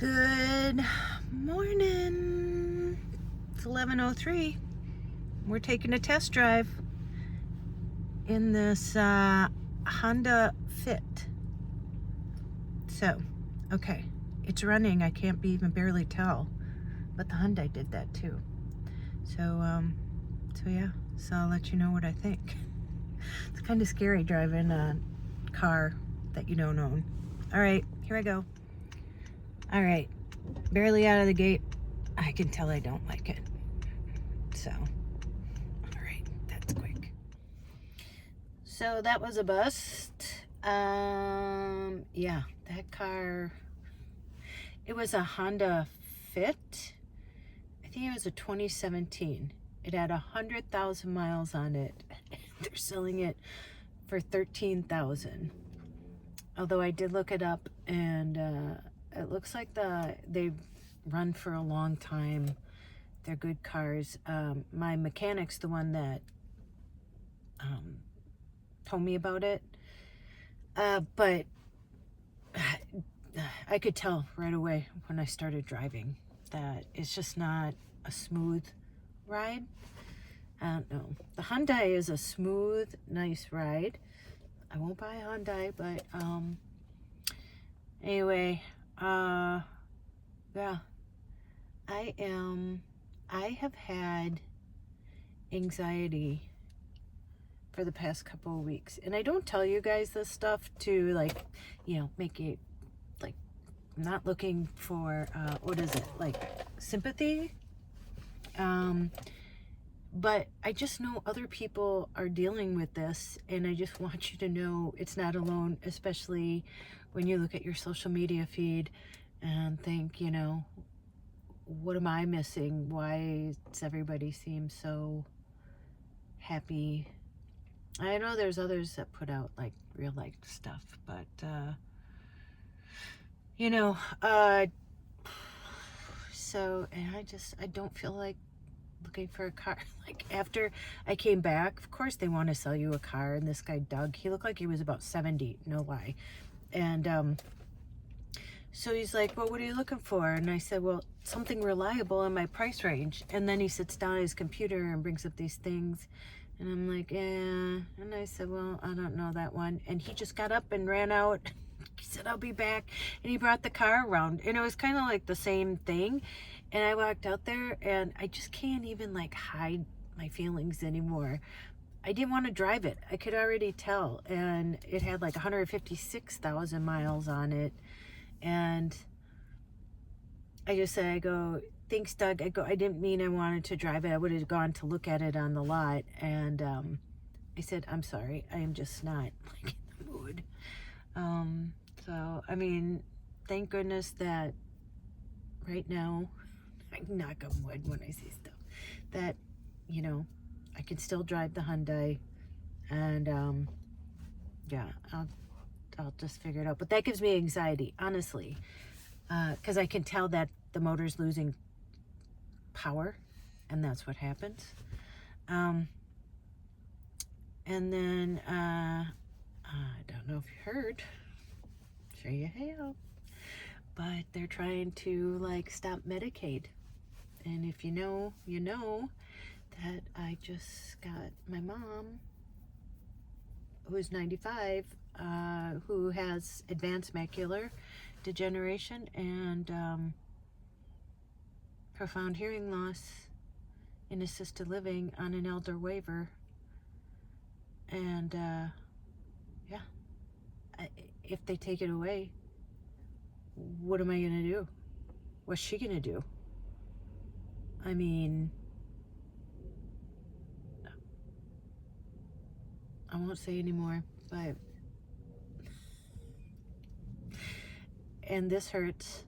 Good morning. It's 11:03. We're taking a test drive in this Honda Fit. So, okay, it's running. I can't even barely tell, but the Hyundai did that too. So yeah. So I'll let you know what I think. It's kind of scary driving a car that you don't own. All right, here I go. All right, barely out of the gate. I can tell I don't like it. So, all right, that's quick. So that was a bust. Yeah, that car, it was a Honda Fit. I think it was a 2017. It had 100,000 miles on it. They're selling it for $13,000. Although I did look it up, and it looks like they run for a long time. They're good cars. My mechanic's the one that told me about it. But I could tell right away when I started driving that it's just not a smooth ride. I don't know. The Hyundai is a smooth, nice ride. I won't buy a Hyundai, but anyway, yeah. I have had anxiety for the past couple of weeks, and I don't tell you guys this stuff to, like, you know, make it like not looking for what is it, like, sympathy, but I just know other people are dealing with this, and I just want you to know it's not alone, especially when you look at your social media feed and think, you know, what am I missing? Why does everybody seem so happy? I know there's others that put out like real life stuff, but you know, so, and I don't feel like looking for a car. Like, after I came back, of course they want to sell you a car, and this guy Doug, he looked like he was about 70, no lie. And so he's like, well, what are you looking for? And I said, well, something reliable in my price range. And then he sits down at his computer and brings up these things. And I'm like, yeah. And I said, well, I don't know that one. And he just got up and ran out. He said, I'll be back. And he brought the car around. And it was kind of like the same thing. And I walked out there, and I just can't even, like, hide my feelings anymore. I didn't want to drive it. I could already tell. And it had like 156,000 miles on it. And I just said, I go, thanks, Doug. I go, I didn't mean I wanted to drive it. I would have gone to look at it on the lot. And I said, I'm sorry. I am just not, like, in the mood. So, I mean, thank goodness that right now, I knock on wood when I see stuff, that, you know, I can still drive the Hyundai. And yeah, I'll just figure it out. But that gives me anxiety, honestly, because I can tell that the motor's losing power, and that's what happens. And then I don't know if you heard, sure you have, but they're trying to, like, stop Medicaid. And if you know, you know that I just got my mom, who is 95, who has advanced macular degeneration and profound hearing loss in assisted living on an elder waiver. And yeah, if they take it away, what am I gonna do? What's she gonna do? I mean, I won't say anymore, but, and this hurts.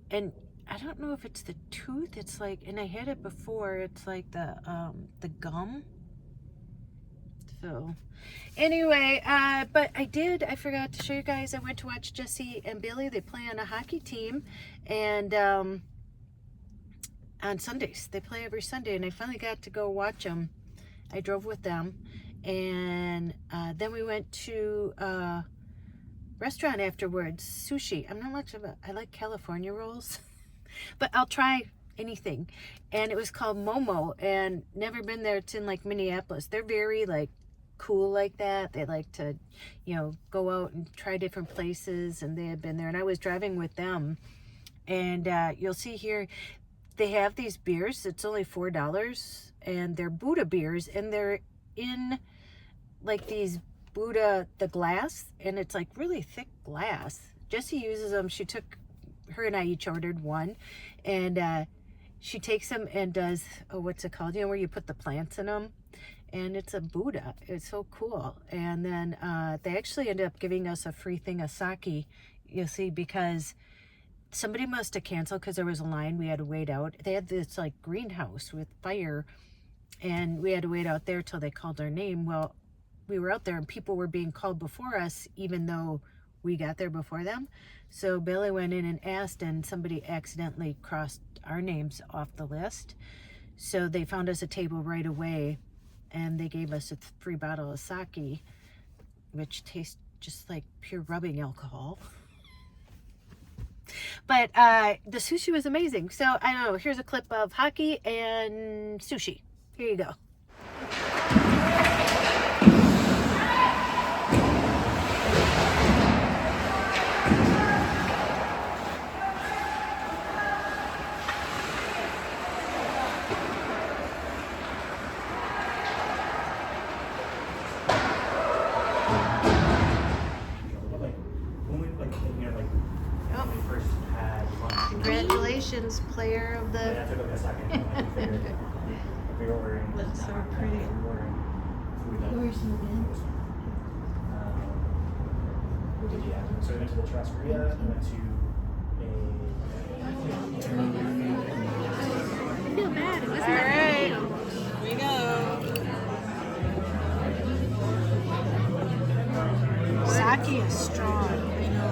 And I don't know if it's the tooth. It's like, and I had it before, it's like the gum. So anyway, but I forgot to show you guys, I went to watch Jesse and Billy. They play on a hockey team, and on Sundays, they play every Sunday, and I finally got to go watch them. I drove with them, and then we went to restaurant afterwards, sushi. I'm not much of a, I like California rolls, but I'll try anything. And it was called Momo, and never been there. It's in like Minneapolis. They're very like cool like that. They like to, you know, go out and try different places, and they had been there. And I was driving with them, and you'll see here, they have these beers. It's only $4, and they're Buddha beers, and they're in like these Buddha, the glass, and it's like really thick glass. Jessie uses them. She took, her and I each ordered one, and she takes them and does, oh, what's it called? You know, where you put the plants in them, and it's a Buddha. It's so cool. And then they actually ended up giving us a free thing of sake, you'll see, because somebody must have canceled because there was a line. We had to wait out. They had this like greenhouse with fire, and we had to wait out there till they called our name. Well, we were out there and people were being called before us, even though we got there before them. So Billy went in and asked, and somebody accidentally crossed our names off the list. So they found us a table right away, and they gave us a free bottle of sake, which tastes just like pure rubbing alcohol. But the sushi was amazing. So I don't know, here's a clip of hockey and sushi. Here you go. Congratulations, player of the... Yeah, took a second. We were wearing... Looks so pretty. Where's the bin? So we went to the Tracey, we went to I feel bad. It wasn't that big. Here we go. Sake is strong. I know.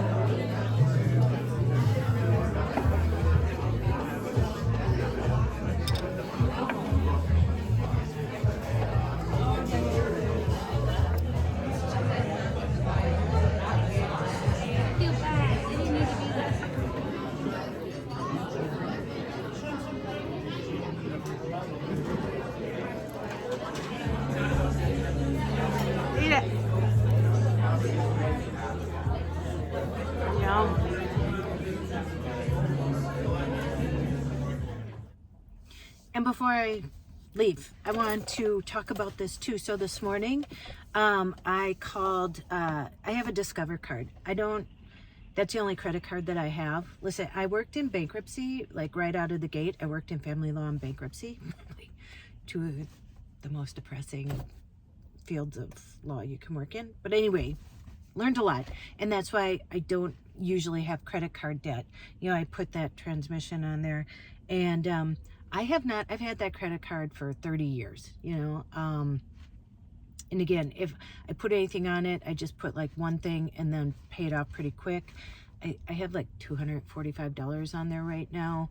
And before I leave, I want to talk about this too. So this morning, I called, I have a Discover card. That's the only credit card that I have. Listen, I worked in bankruptcy, like right out of the gate. I worked in family law and bankruptcy, two of the most depressing fields of law you can work in. But anyway, learned a lot. And that's why I don't usually have credit card debt. You know, I put that transmission on there, and I've had that credit card for 30 years, you know. And again, if I put anything on it, I just put like one thing and then pay it off pretty quick. I have like $245 on there right now.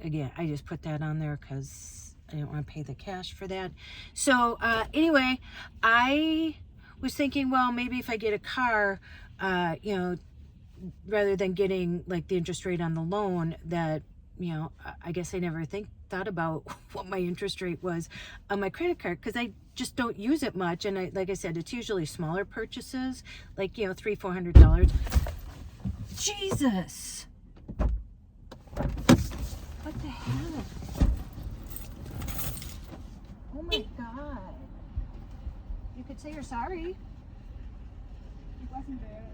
Again, I just put that on there because I didn't want to pay the cash for that. So anyway, I was thinking, well, maybe if I get a car, you know, rather than getting like the interest rate on the loan, that, you know, I guess I never thought about what my interest rate was on my credit card, because I just don't use it much. And like I said, it's usually smaller purchases, like, you know, $300-400. Jesus, what the hell? Oh my God! You could say you're sorry. It wasn't there.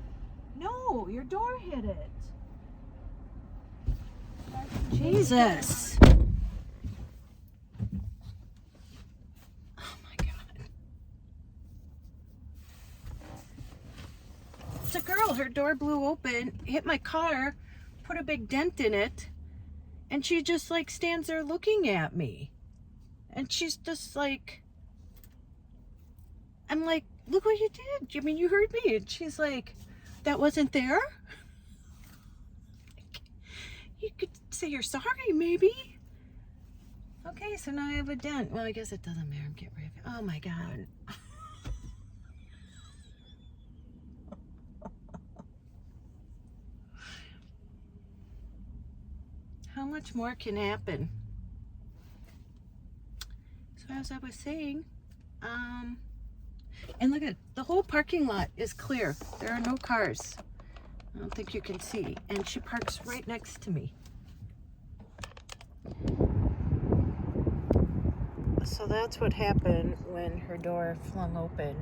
No, your door hit it. Jesus. Oh my God. It's a girl. Her door blew open, hit my car, put a big dent in it, and she just like stands there looking at me. And she's just like, I'm like, look what you did. I mean, you heard me. And she's like, that wasn't there? You could say you're sorry, maybe. Okay, so now I have a dent. Well, I guess it doesn't matter. Get rid of it. Oh my God. much more can happen? So as I was saying, and look at the whole parking lot is clear. There are no cars. I don't think you can see. And she parks right next to me. So that's what happened when her door flung open.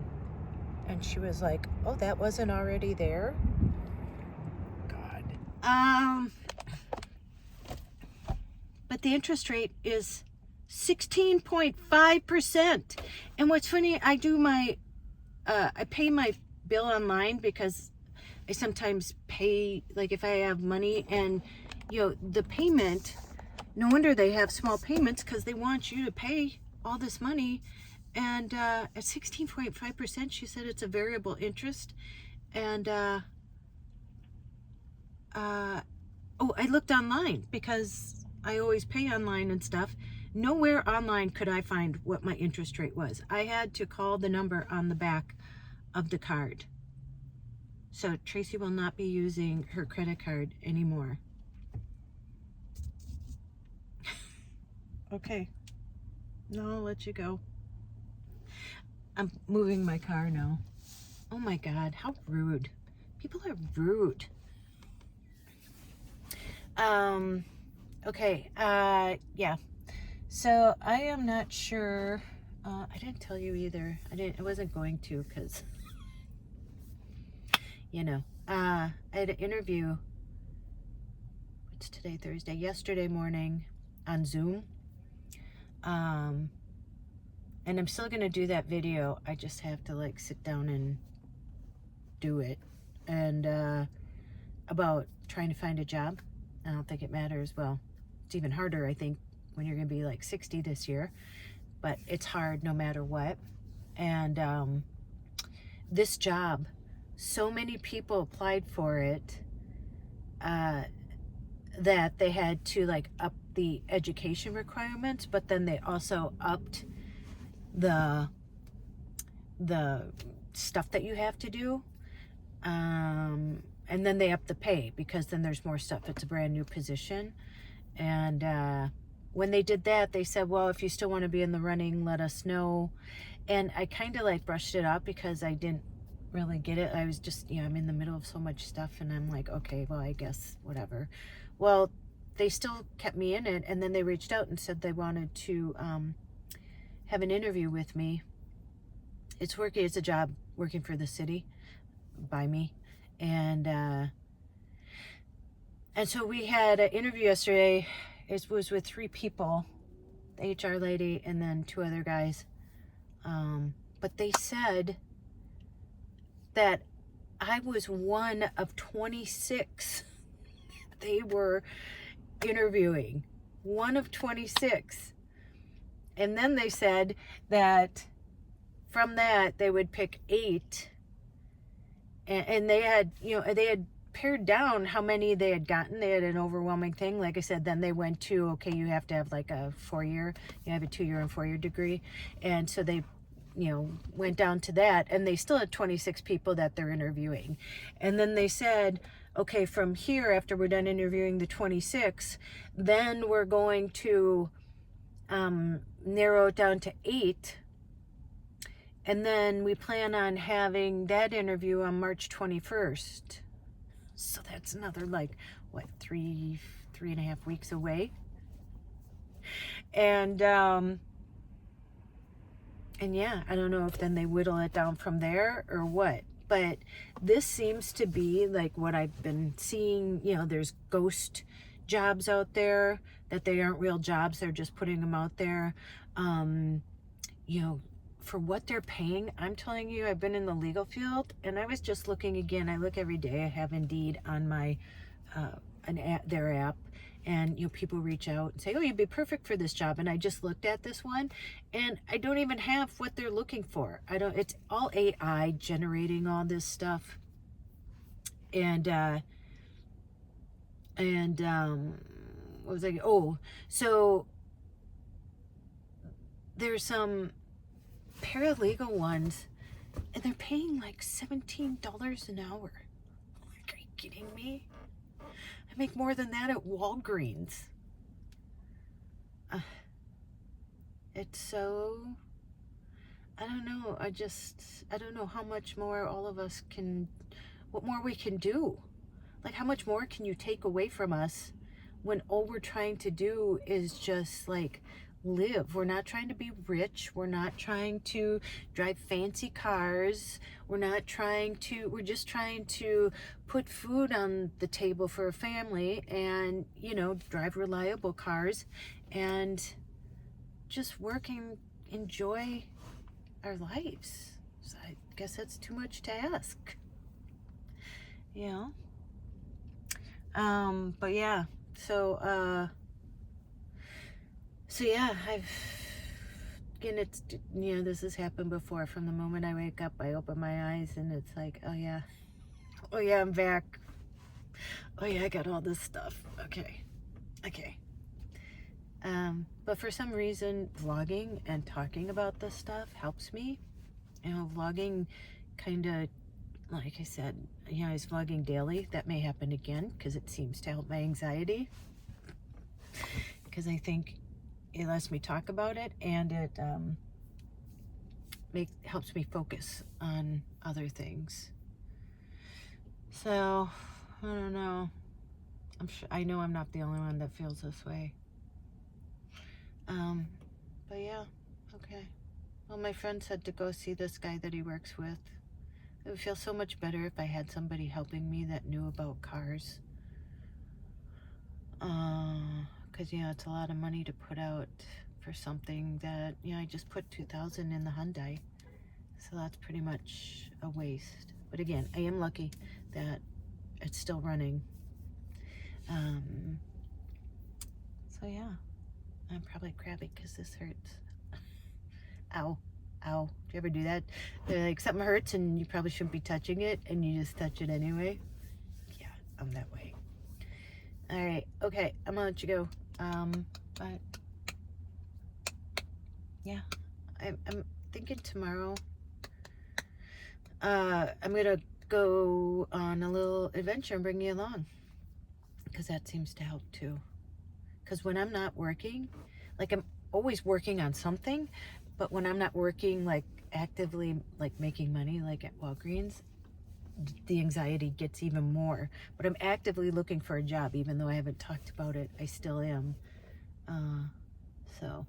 And she was like, oh, that wasn't already there? God. But the interest rate is 16.5%. And what's funny, I do my, I pay my bill online because I sometimes pay, like if I have money and, you know, the payment, no wonder they have small payments because they want you to pay all this money. And at 16.5%, she said it's a variable interest. And, oh, I looked online because I always pay online and stuff. Nowhere online could I find what my interest rate was. I had to call the number on the back of the card. So Tracey will not be using her credit card anymore. Okay. No, I'll let you go. I'm moving my car now. Oh my God, how rude. People are rude. Okay, yeah. So I am not sure. I didn't tell you either. I wasn't going to because, you know, I had an interview. What's today? Thursday. Yesterday morning on Zoom. And I'm still gonna do that video. I just have to like sit down and do it. And about trying to find a job. I don't think it matters. Well, it's even harder, I think, when you're gonna be like 60 this year. But it's hard no matter what. And this job, so many people applied for it that they had to like up the education requirements, but then they also upped the stuff that you have to do. And then they upped the pay because then there's more stuff. It's a brand new position. And when they did that, they said, well, if you still want to be in the running, let us know. And I kind of like brushed it up because I didn't really get it. I was just, you know, I'm in the middle of so much stuff and I'm like, okay, well, I guess whatever. Well, they still kept me in it. And then they reached out and said they wanted to have an interview with me. It's a job working for the city by me. And so we had an interview yesterday. It was with 3 people, the HR lady and then 2 other guys. But they said that I was one of 26 they were interviewing. One of 26. And then they said that from that they would pick 8. And they had, you know, they had pared down how many they had gotten. They had an overwhelming thing. Like I said, then they went to, okay, you have to have like a 4-year, you have a 2-year and 4-year degree. And so they, you know, went down to that, and they still had 26 people that they're interviewing. And then they said, okay, from here, after we're done interviewing the 26, then we're going to narrow it down to 8. And then we plan on having that interview on March 21st. So that's another like, what, 3.5 weeks away. And yeah, I don't know if then they whittle it down from there or what. But this seems to be like what I've been seeing. You know, there's ghost jobs out there that they aren't real jobs. They're just putting them out there. You know, for what they're paying, I'm telling you, I've been in the legal field, and I was just looking again. I look every day. I have Indeed on my their app, and you know, people reach out and say, "Oh, you'd be perfect for this job." And I just looked at this one, and I don't even have what they're looking for. I don't. It's all AI generating all this stuff, and what was I? Oh, so there's some paralegal ones, and they're paying like $17 an hour. Like, are you kidding me? I make more than that at Walgreens. it's so, I don't know. I don't know how much more all of us can, what more we can do. Like, how much more can you take away from us when all we're trying to do is just like live? We're not trying to be rich. We're not trying to drive fancy cars. We're just trying to put food on the table for a family and, you know, drive reliable cars and just work and enjoy our lives. So I guess that's too much to ask, you know? But yeah, so yeah, again, it's, you know, this has happened before. From the moment I wake up, I open my eyes and it's like, oh yeah, I'm back. Oh yeah, I got all this stuff. Okay. But for some reason, vlogging and talking about this stuff helps me. You know, vlogging kind of, like I said, you know, I was vlogging daily. That may happen again because it seems to help my anxiety. Because I think it lets me talk about it, and it helps me focus on other things. So I don't know. I know I'm not the only one that feels this way. But yeah, okay. Well, my friend said to go see this guy that he works with. It would feel so much better if I had somebody helping me that knew about cars. Because, you know, it's a lot of money to put out for something that, you know, I just put $2,000 in the Hyundai. So that's pretty much a waste. But again, I am lucky that it's still running. So yeah, I'm probably crabby because this hurts. Ow. Do you ever do that? Like, something hurts and you probably shouldn't be touching it and you just touch it anyway? Yeah, I'm that way. All right, okay, I'm gonna let you go. But yeah, I'm thinking tomorrow I'm gonna go on a little adventure and bring you along, because that seems to help too. Because when I'm not working, like, I'm always working on something, but when I'm not working, like, actively, like, making money, like at Walgreens, the anxiety gets even more. But I'm actively looking for a job, even though I haven't talked about it. I still am. So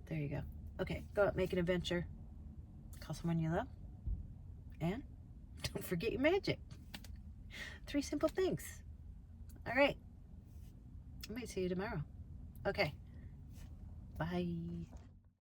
there you go. Okay, go out, make an adventure, call someone you love, and don't forget your magic. 3 simple things. All right, I might see you tomorrow. Okay, bye.